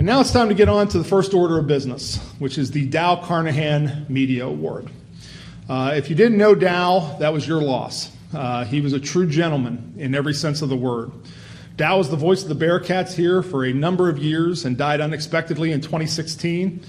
And now it's time to get on to the first order of business, which is the Dow Carnahan Media Award. If you didn't know Dow, that was your loss. He was a true gentleman in every sense of the word. Dow was the voice of the Bearcats here for a number of years and died unexpectedly in 2016.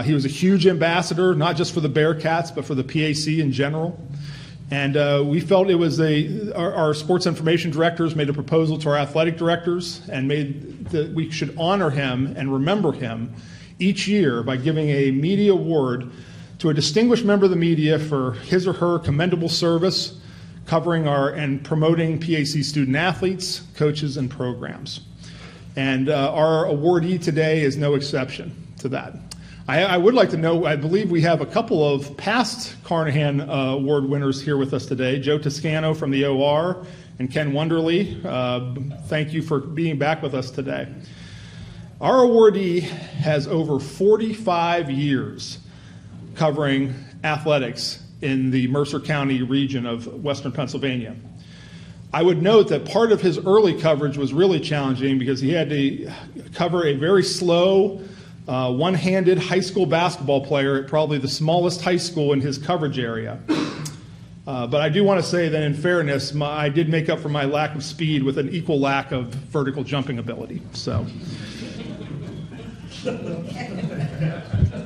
He was a huge ambassador, not just for the Bearcats, but for the PAC in general. And we felt it was our sports information directors made a proposal to our athletic directors and made that we should honor him and remember him each year by giving a media award to a distinguished member of the media for his or her commendable service covering and promoting PAC student athletes, coaches, and programs. And our awardee today is no exception to that. I would like to know, I believe we have a couple of past Carnahan Award winners here with us today, Joe Toscano from the OR and Ken Wonderly. Thank you for being back with us today. Our awardee has over 45 years covering athletics in the Mercer County region of Western Pennsylvania. I would note that part of his early coverage was really challenging because he had to cover a very slow, one-handed high school basketball player at probably the smallest high school in his coverage area. But I do want to say that in fairness, I did make up for my lack of speed with an equal lack of vertical jumping ability. So,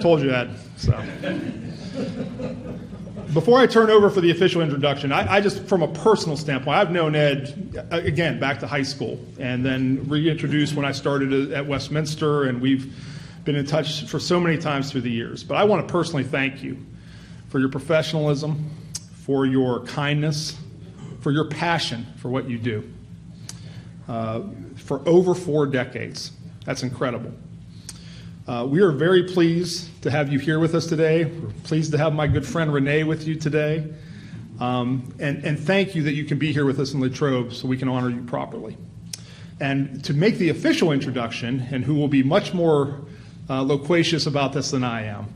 told you that. So, before I turn over for the official introduction, I just, from a personal standpoint, I've known Ed, again, back to high school, and then reintroduced when I started at Westminster, and we've been in touch for so many times through the years. But I want to personally thank you for your professionalism, for your kindness, for your passion for what you do. For over 4 decades. That's incredible. We are very pleased to have you here with us today. We're pleased to have my good friend Renee with you today. And thank you that you can be here with us in Latrobe so we can honor you properly. And to make the official introduction, and who will be much more loquacious about this than I am,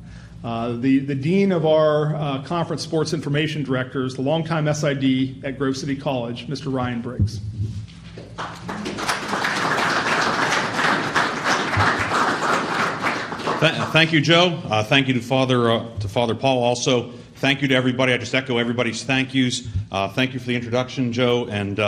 the dean of our conference sports information directors, the longtime SID at Grove City College, Mr. Ryan Briggs. Thank you, Joe. Thank you to Father Paul. Also, thank you to everybody. I just echo everybody's thank yous. Thank you for the introduction, Joe. And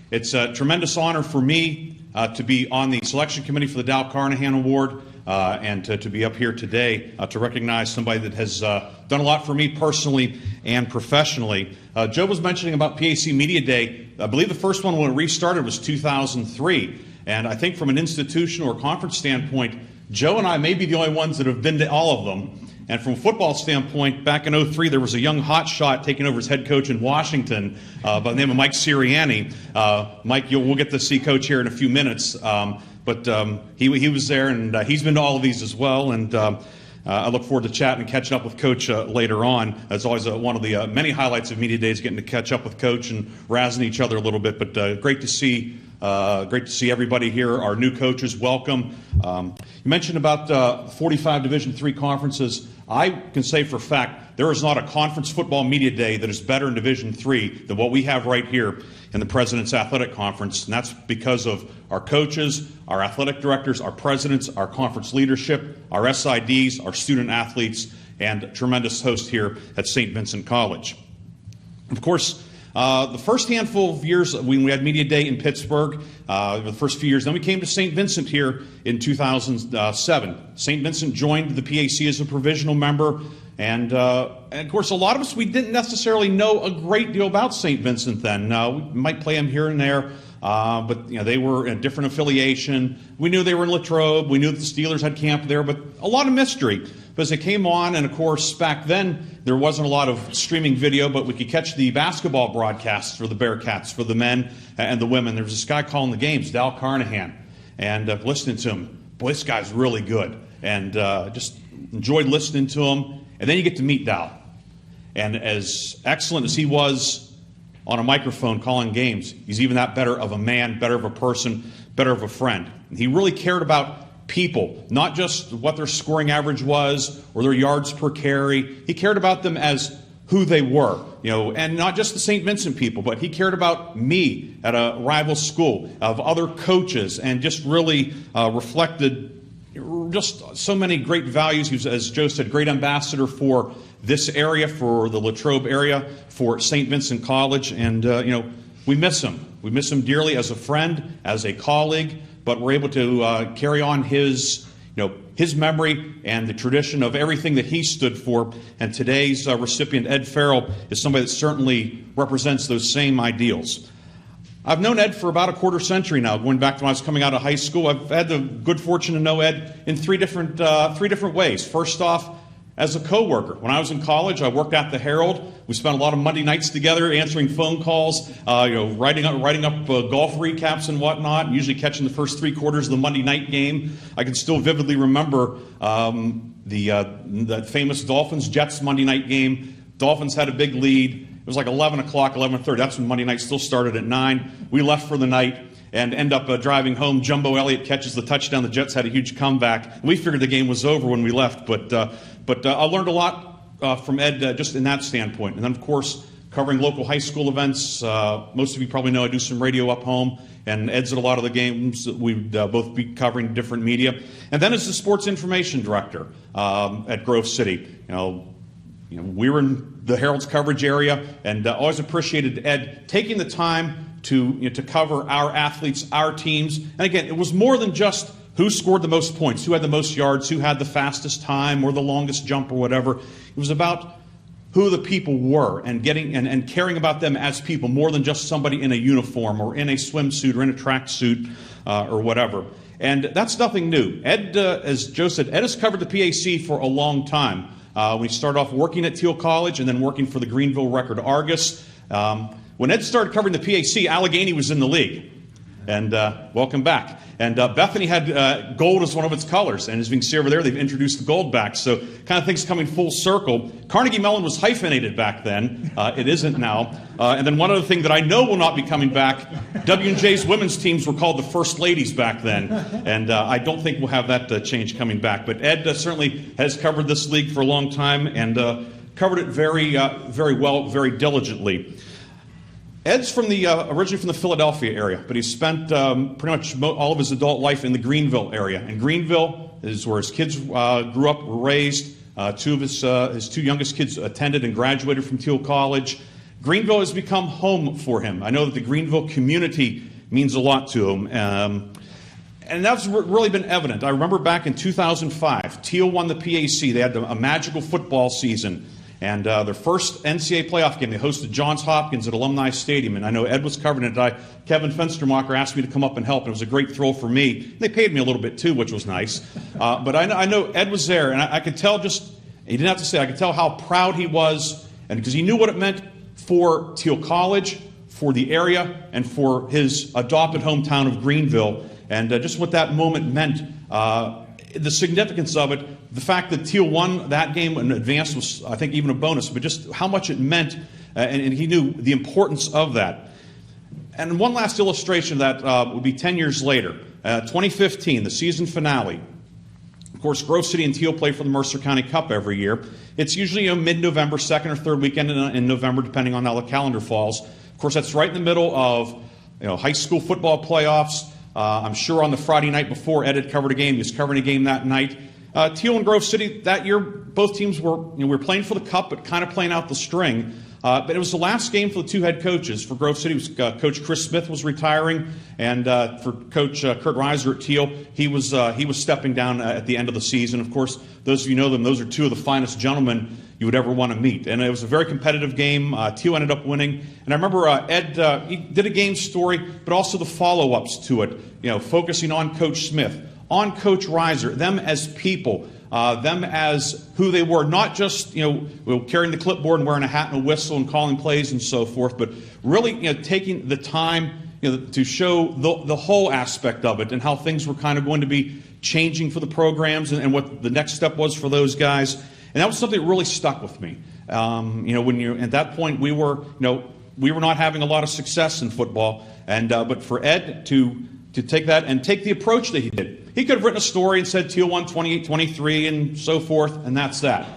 it's a tremendous honor for me to be on the selection committee for the Dow Carnahan Award. And to be up here today to recognize somebody that has done a lot for me personally and professionally. Joe was mentioning about PAC Media Day. I believe the first one when it restarted was 2003. And I think from an institutional or conference standpoint, Joe and I may be the only ones that have been to all of them. And from a football standpoint, back in 2003, there was a young hotshot taking over as head coach in Washington by the name of Mike Sirianni. Mike, we'll get to see Coach here in a few minutes. But he was there, and he's been to all of these as well. And I look forward to chatting and catching up with Coach later on. It's always one of the many highlights of Media Days, getting to catch up with Coach and razzing each other a little bit. But great to see everybody here. Our new coaches, welcome. You mentioned about 45 Division III conferences. I can say for a fact there is not a conference football media day that is better in Division III than what we have right here in the President's Athletic Conference, and that's because of our coaches, our athletic directors, our presidents, our conference leadership, our SIDs, our student athletes, and a tremendous host here at St. Vincent College. Of course, the first handful of years when we had Media Day in Pittsburgh, the first few years, then we came to St. Vincent here in 2007. St. Vincent joined the PAC as a provisional member, and of course, a lot of us, we didn't necessarily know a great deal about St. Vincent then. We might play them here and there, but they were in a different affiliation. We knew they were in Latrobe. We knew that the Steelers had camp there, but a lot of mystery. But as they came on, and of course, back then, there wasn't a lot of streaming video, but we could catch the basketball broadcasts for the Bearcats, for the men and the women. There was this guy calling the games, Dow Carnahan, and listening to him. Boy, this guy's really good, and just enjoyed listening to him. And then you get to meet Dow. And as excellent as he was on a microphone calling games, he's even that better of a man, better of a person, better of a friend. And he really cared about people, not just what their scoring average was or their yards per carry. He cared about them as who they were, and not just the St. Vincent people, but he cared about me at a rival school, of other coaches, and just really reflected just so many great values. He was, as Joe said, great ambassador for this area, for the Latrobe area, for St. Vincent College, and we miss him. We miss him dearly as a friend, as a colleague, but we're able to carry on his memory and the tradition of everything that he stood for. And today's recipient, Ed Farrell, is somebody that certainly represents those same ideals. I've known Ed for about a quarter century now, going back to when I was coming out of high school. I've had the good fortune to know Ed in three different ways. First off, as a coworker. When I was in college, I worked at the Herald. We spent a lot of Monday nights together, answering phone calls, writing up golf recaps and whatnot. Usually catching the first 3 quarters of the Monday night game. I can still vividly remember the famous Dolphins-Jets Monday night game. Dolphins had a big lead. It was like 11 o'clock, 11:30. That's when Monday night still started at 9. We left for the night and end up driving home. Jumbo Elliott catches the touchdown. The Jets had a huge comeback. We figured the game was over when we left, but I learned a lot from Ed just in that standpoint. And then, of course, covering local high school events. Most of you probably know I do some radio up home, and Ed's at a lot of the games that we'd both be covering different media. And then as the sports information director at Grove City. We were in the Herald's coverage area, and always appreciated Ed taking the time to cover our athletes, our teams. And again, it was more than just who scored the most points, who had the most yards, who had the fastest time or the longest jump or whatever. It was about who the people were and caring about them as people, more than just somebody in a uniform or in a swimsuit or in a tracksuit or whatever. And that's nothing new. Ed, as Joe said, Ed has covered the PAC for a long time. We started off working at Thiel College and then working for the Greenville Record Argus. When Ed started covering the PAC, Allegheny was in the league. And welcome back. And Bethany had gold as one of its colors. And as you can see over there, they've introduced the gold back. So kind of things coming full circle. Carnegie Mellon was hyphenated back then. It isn't now. And then one other thing that I know will not be coming back, W&J's women's teams were called the First Ladies back then. And I don't think we'll have that change coming back. But Ed certainly has covered this league for a long time and covered it very well, very diligently. Ed's originally from the Philadelphia area, but he spent pretty much all of his adult life in the Greenville area. And Greenville is where his kids grew up, were raised. 2 of his 2 youngest kids attended and graduated from Thiel College. Greenville has become home for him. I know that the Greenville community means a lot to him. And that's really been evident. I remember back in 2005, Thiel won the PAC. They had a magical football season. And their first NCAA playoff game, they hosted Johns Hopkins at Alumni Stadium. And I know Ed was covering it. Kevin Fenstermacher asked me to come up and help. And it was a great thrill for me. They paid me a little bit, too, which was nice. But I know Ed was there. And I could tell he didn't have to say, I could tell how proud he was. And because he knew what it meant for Thiel College, for the area, and for his adopted hometown of Greenville. And just what that moment meant, the significance of it, the fact that Thiel won that game and advanced was, I think, even a bonus, but just how much it meant, and he knew the importance of that. And one last illustration of that would be 10 years later, 2015, the season finale. Of course, Grove City and Thiel play for the Mercer County Cup every year. It's usually mid-November, 2nd or 3rd weekend in November, depending on how the calendar falls. Of course, that's right in the middle of high school football playoffs. I'm sure on the Friday night before Ed had covered a game, he was covering a game that night. Thiel and Grove City that year, both teams were playing for the cup, but kind of playing out the string. But it was the last game for the 2 head coaches. For Grove City, Coach Chris Smith was retiring, and for Coach Kurt Reiser at Thiel, he was stepping down at the end of the season. Of course, those of you know them; those are 2 of the finest gentlemen you would ever want to meet. And it was a very competitive game. Thiel ended up winning. And I remember Ed he did a game story, but also the follow-ups to it. Focusing on Coach Smith, on Coach Reiser, them as people. Them as who they were, not just carrying the clipboard and wearing a hat and a whistle and calling plays and so forth, but really taking the time to show the whole aspect of it and how things were kind of going to be changing for the programs and what the next step was for those guys. And that was something that really stuck with me. When you're at that point, we were not having a lot of success in football, and but for Ed to take that and take the approach that he did. He could have written a story and said Thiel won 28-23 and so forth, and that's that.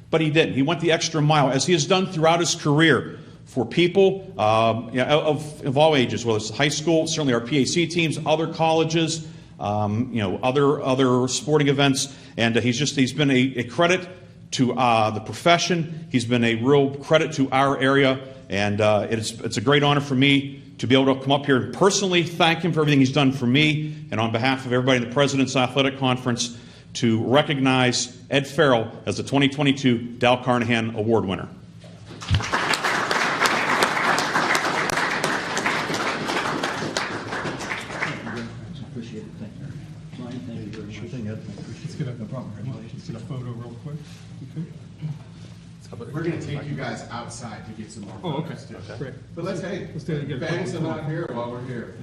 But he didn't. He went the extra mile, as he has done throughout his career, for people of all ages, whether it's high school, certainly our PAC teams, other colleges, other sporting events, and he's been a credit to the profession. He's been a real credit to our area, and it's a great honor for me to be able to come up here and personally thank him for everything he's done for me, and on behalf of everybody in the President's Athletic Conference, to recognize Ed Farrell as the 2022 Dal Carnahan Award winner. Appreciate it. Thank you. Ryan, thank you very much. Let's get a photo real quick. Okay. We're going to take you guys outside to get some more Oh, okay. photos, too. Great. But let's do it again. bang some out here while we're here.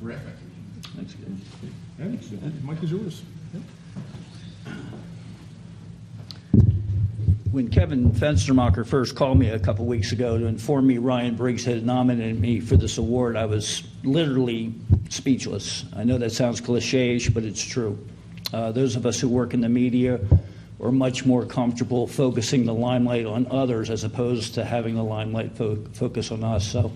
Terrific. Thanks, guys. Mike is yours. When Kevin Fenstermacher first called me a couple weeks ago to inform me Ryan Briggs had nominated me for this award, I was literally speechless. I know that sounds cliche-ish, but it's true. Those of us who work in the media are much more comfortable focusing the limelight on others as opposed to having the limelight focus on us. So,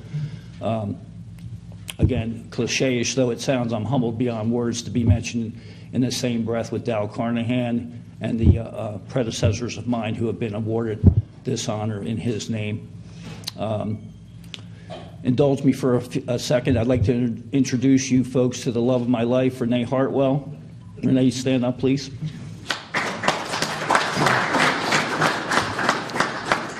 again, cliche-ish though it sounds, I'm humbled beyond words to be mentioned in the same breath with Dal Carnahan and the predecessors of mine who have been awarded this honor in his name. Indulge me for a second. I'd like to introduce you folks to the love of my life, Renee Hartwell. Renee, stand up, please.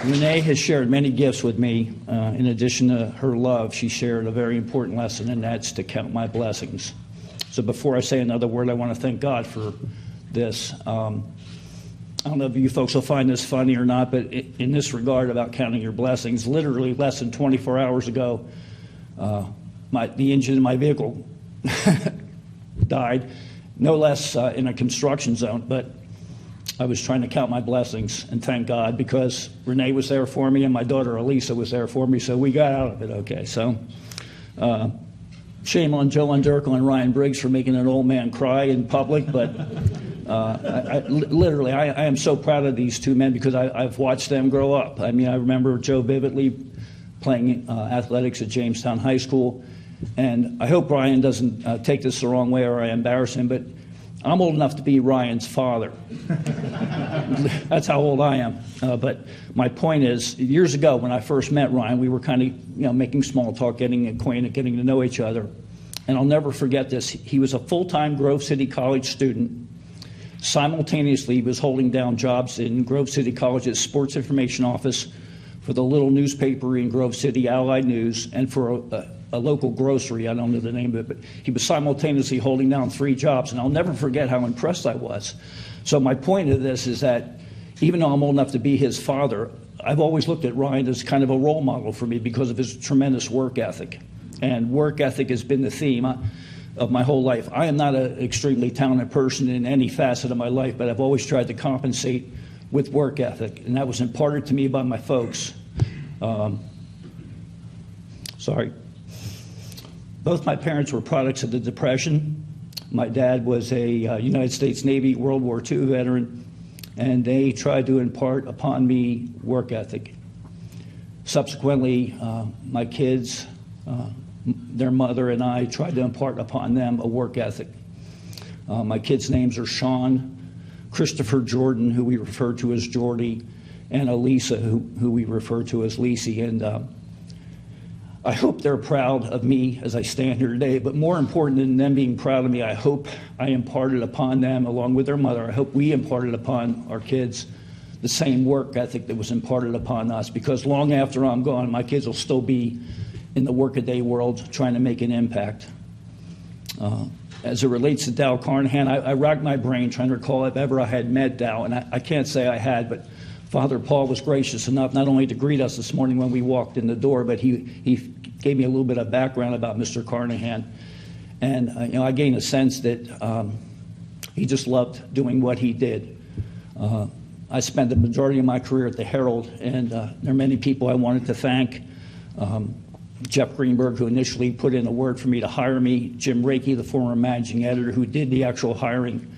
Renee has shared many gifts with me. In addition to her love, she shared a very important lesson, and that's to count my blessings. So before I say another word, I want to thank God for this. I don't know if you folks will find this funny or not, but in this regard about counting your blessings, literally less than 24 hours ago, the engine in my vehicle died, no less in a construction zone, but I was trying to count my blessings and thank God because Renee was there for me and my daughter Elisa was there for me, so we got out of it okay. So shame on Joe Underkel and Ryan Briggs for making an old man cry in public, but literally, I am so proud of these two men because I've watched them grow up. I mean, I remember Joe vividly playing athletics at Jamestown High School, and I hope Ryan doesn't take this the wrong way or I embarrass him, but I'm old enough to be Ryan's father. That's how old I am. But my point is, years ago when I first met Ryan, we were kind of making small talk, getting acquainted, getting to know each other. And I'll never forget this. He was a full-time Grove City College student. Simultaneously, he was holding down jobs in Grove City College's sports information office for the little newspaper in Grove City, Allied News, and for a local grocery. I don't know the name of it, but he was simultaneously holding down 3 jobs, and I'll never forget how impressed I was. So my point of this is that even though I'm old enough to be his father, I've always looked at Ryan as kind of a role model for me because of his tremendous work ethic. And work ethic has been the theme of my whole life. I am not an extremely talented person in any facet of my life, but I've always tried to compensate with work ethic, and that was imparted to me by my folks. Both my parents were products of the Depression. My dad was a United States Navy World War II veteran, and they tried to impart upon me work ethic. Subsequently, my kids, their mother and I tried to impart upon them a work ethic. My kids' names are Sean, Christopher Jordan, who we refer to as Jordy, and Elisa, who we refer to as Lisi. And I hope they're proud of me as I stand here today, but more important than them being proud of me, I hope I imparted upon them, along with their mother, I hope we imparted upon our kids the same work ethic that was imparted upon us, because long after I'm gone, my kids will still be in the workaday world trying to make an impact. As it relates to Dal Carnahan, I racked my brain trying to recall if ever I had met Dal, and I can't say I had, but Father Paul was gracious enough not only to greet us this morning when we walked in the door, but he gave me a little bit of background about Mr. Carnahan. And I gained a sense that he just loved doing what he did. I spent the majority of my career at the Herald, and there are many people I wanted to thank. Jeff Greenberg, who initially put in a word for me to hire me, Jim Rakey, the former managing editor, who did the actual hiring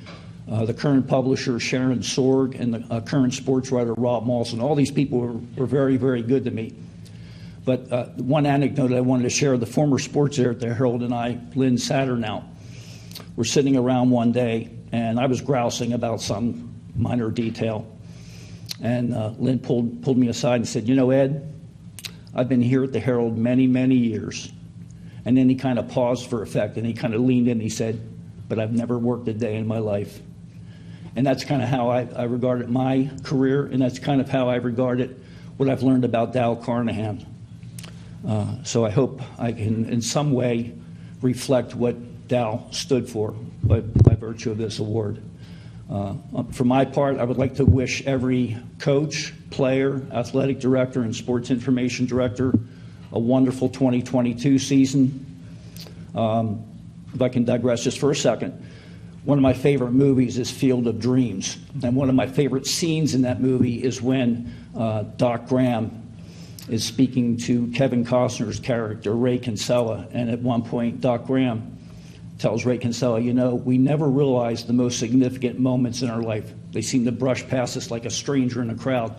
the current publisher, Sharon Sorg, and the current sports writer, Rob Mawson. All these people were very, very good to me. But one anecdote I wanted to share, the former sports editor at the Herald and I, Lynn Satternow, were sitting around one day, and I was grousing about some minor detail. And Lynn pulled me aside and said, "You know, Ed, I've been here at the Herald many, many years." And then he kind of paused for effect, and he kind of leaned in and he said, "But I've never worked a day in my life." And that's kind of how I regarded my career, and that's kind of how I regarded what I've learned about Dow Carnahan. So I hope I can in some way reflect what Dow stood for by virtue of this award. For my part, I would like to wish every coach, player, athletic director, and sports information director a wonderful 2022 season. If I can digress just for a second, one of my favorite movies is Field of Dreams. And one of my favorite scenes in that movie is when Doc Graham is speaking to Kevin Costner's character, Ray Kinsella. And at one point, Doc Graham tells Ray Kinsella, "You know, we never realize the most significant moments in our life. They seem to brush past us like a stranger in a crowd."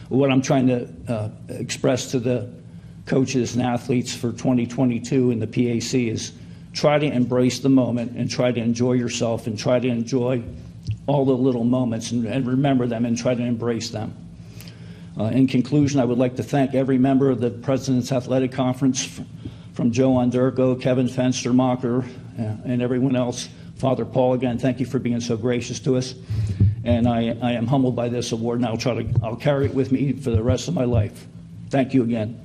What I'm trying to express to the coaches and athletes for 2022 in the PAC is try to embrace the moment and try to enjoy yourself and try to enjoy all the little moments and remember them and try to embrace them. In conclusion, I would like to thank every member of the President's Athletic Conference, from Joe Onderko, Kevin Fenstermacher, and everyone else. Father Paul, again, thank you for being so gracious to us. And I am humbled by this award, and I'll carry it with me for the rest of my life. Thank you again.